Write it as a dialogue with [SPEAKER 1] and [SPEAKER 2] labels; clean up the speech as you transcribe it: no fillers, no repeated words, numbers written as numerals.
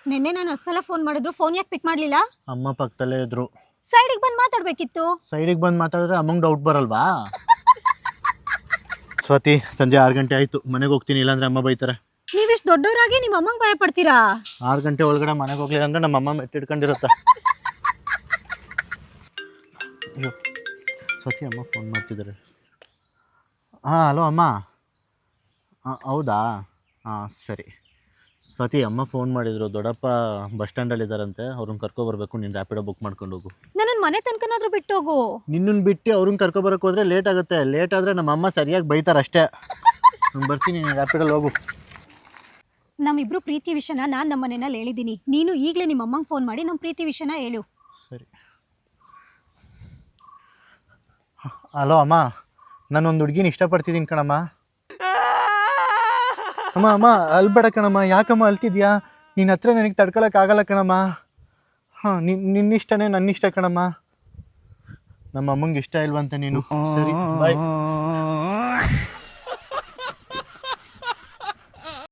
[SPEAKER 1] ನಿನ್ನೆ ನಾನು ಅಸಲ ಫೋನ್ ಮಾಡಿದ್ರು ಫೋನ್ ಯಾಕೆ ಪಿಕ್ ಮಾಡ್ಲಿಲ್ಲ?
[SPEAKER 2] ಅಮ್ಮ ಪಕ್ಕದಲ್ಲೇ ಇದ್ರು.
[SPEAKER 1] ಸೈಡಿಗೆ ಬಂದು ಮಾತಾಡ್ಬೇಕಿತ್ತು.
[SPEAKER 2] ಸೈಡಿಗೆ ಬಂದು ಮಾತಾಡಿದ್ರೆ ಅಮ್ಮಂಗೆ ಡೌಟ್ ಬರಲ್ವಾ? ಸ್ವಾತಿ, ಸಂಜೆ 6 ಗಂಟೆ ಆಯಿತು, ಮನೆಗೆ ಹೋಗ್ತೀನಿ, ಇಲ್ಲಾಂದ್ರೆ ಅಮ್ಮ ಬೈತಾರೆ.
[SPEAKER 1] ನೀವಿಷ್ಟು ದೊಡ್ಡವರಾಗಿ ನಿಮ್ಮ ಅಮ್ಮಂಗೆ ಭಯ ಪಡ್ತೀರಾ?
[SPEAKER 2] 6 ಗಂಟೆ ಒಳಗಡೆ ಮನೆಗೆ ಹೋಗ್ಲಿಲ್ಲ ಅಂದ್ರೆ ನಮ್ಮ ಅಮ್ಮ ಮೆಟ್ಟಿಡ್ಕೊಂಡಿರುತ್ತೆ. ಅಯ್ಯೋ ಸ್ವಾತಿ, ಅಮ್ಮ ಫೋನ್ ಮಾಡ್ತಿದ್ದಾರೆ. ಹಾಂ, ಹಲೋ ಅಮ್ಮ. ಹೌದಾ? ಹಾಂ ಸರಿ. ಸ್ವಾತಿ, ಅಮ್ಮ ಫೋನ್ ಮಾಡಿದರು, ದೊಡ್ಡಪ್ಪ ಬಸ್ ಸ್ಟ್ಯಾಂಡಲ್ಲಿದ್ದಾರಂತೆ, ಅವ್ರನ್ನ ಕರ್ಕೊಬರ್ಬೇಕು, ನೀನು ರ್ಯಾಪಿಡೋ ಬುಕ್ ಮಾಡ್ಕೊಂಡು ಹೋಗು.
[SPEAKER 1] ನನ್ನನ್ನು ಮನೆ ತನಕನಾದ್ರೂ ಬಿಟ್ಟು ಹೋಗು.
[SPEAKER 2] ನಿನ್ನನ್ನು ಬಿಟ್ಟು ಅವ್ರನ್ನ ಕರ್ಕೊಬರಕ್ಕೆ ಹೋದರೆ ಲೇಟ್ ಆಗುತ್ತೆ. ಲೇಟ್ ಆದರೆ ನಮ್ಮ ಅಮ್ಮ ಸರಿಯಾಗಿ ಬೈತಾರೆ ಅಷ್ಟೇ. ನಾನು ಬರ್ತೀನಿ, ನೀನು ರ್ಯಾಪಿಡಲ್ಲಿ ಹೋಗು.
[SPEAKER 1] ನಮ್ಮಿಬ್ರು ಪ್ರೀತಿ ವಿಷಯನ ನಾನು ನಮ್ಮ ಮನೆಯಲ್ಲಿ ಹೇಳಿದ್ದೀನಿ. ನೀನು ಈಗಲೇ ನಿಮ್ಮ ಅಮ್ಮಂಗೆ ಫೋನ್ ಮಾಡಿ ನಮ್ಮ ಪ್ರೀತಿ ವಿಷಯನ ಹೇಳು.
[SPEAKER 2] ಸರಿ. ಹಲೋ ಅಮ್ಮ, ನಾನೊಂದು ಹುಡುಗಿನ ಇಷ್ಟಪಡ್ತಿದ್ದೀನಿ ಕಣಮ್ಮ. ಅಮ್ಮ ಅಮ್ಮ ಅಲ್ಬೇಡ ಕಣಮ್ಮ. ಯಾಕಮ್ಮ ಅಲ್ತಿದ್ಯಾ? ನಿನ್ನ ಹತ್ರ ನನಗೆ ತಡ್ಕೊಳಕ್ಕಾಗಲ್ಲ ಕಣಮ್ಮ. ಹಾಂ, ನಿನ್ನಿಷ್ಟನೇ ನನ್ನಿಷ್ಟ ಕಣಮ್ಮ. ನಮ್ಮ ಅಮ್ಮಂಗೆ ಇಷ್ಟ ಇಲ್ವಂತೆ ನೀನು. ಸರಿ ಬಾಯ್.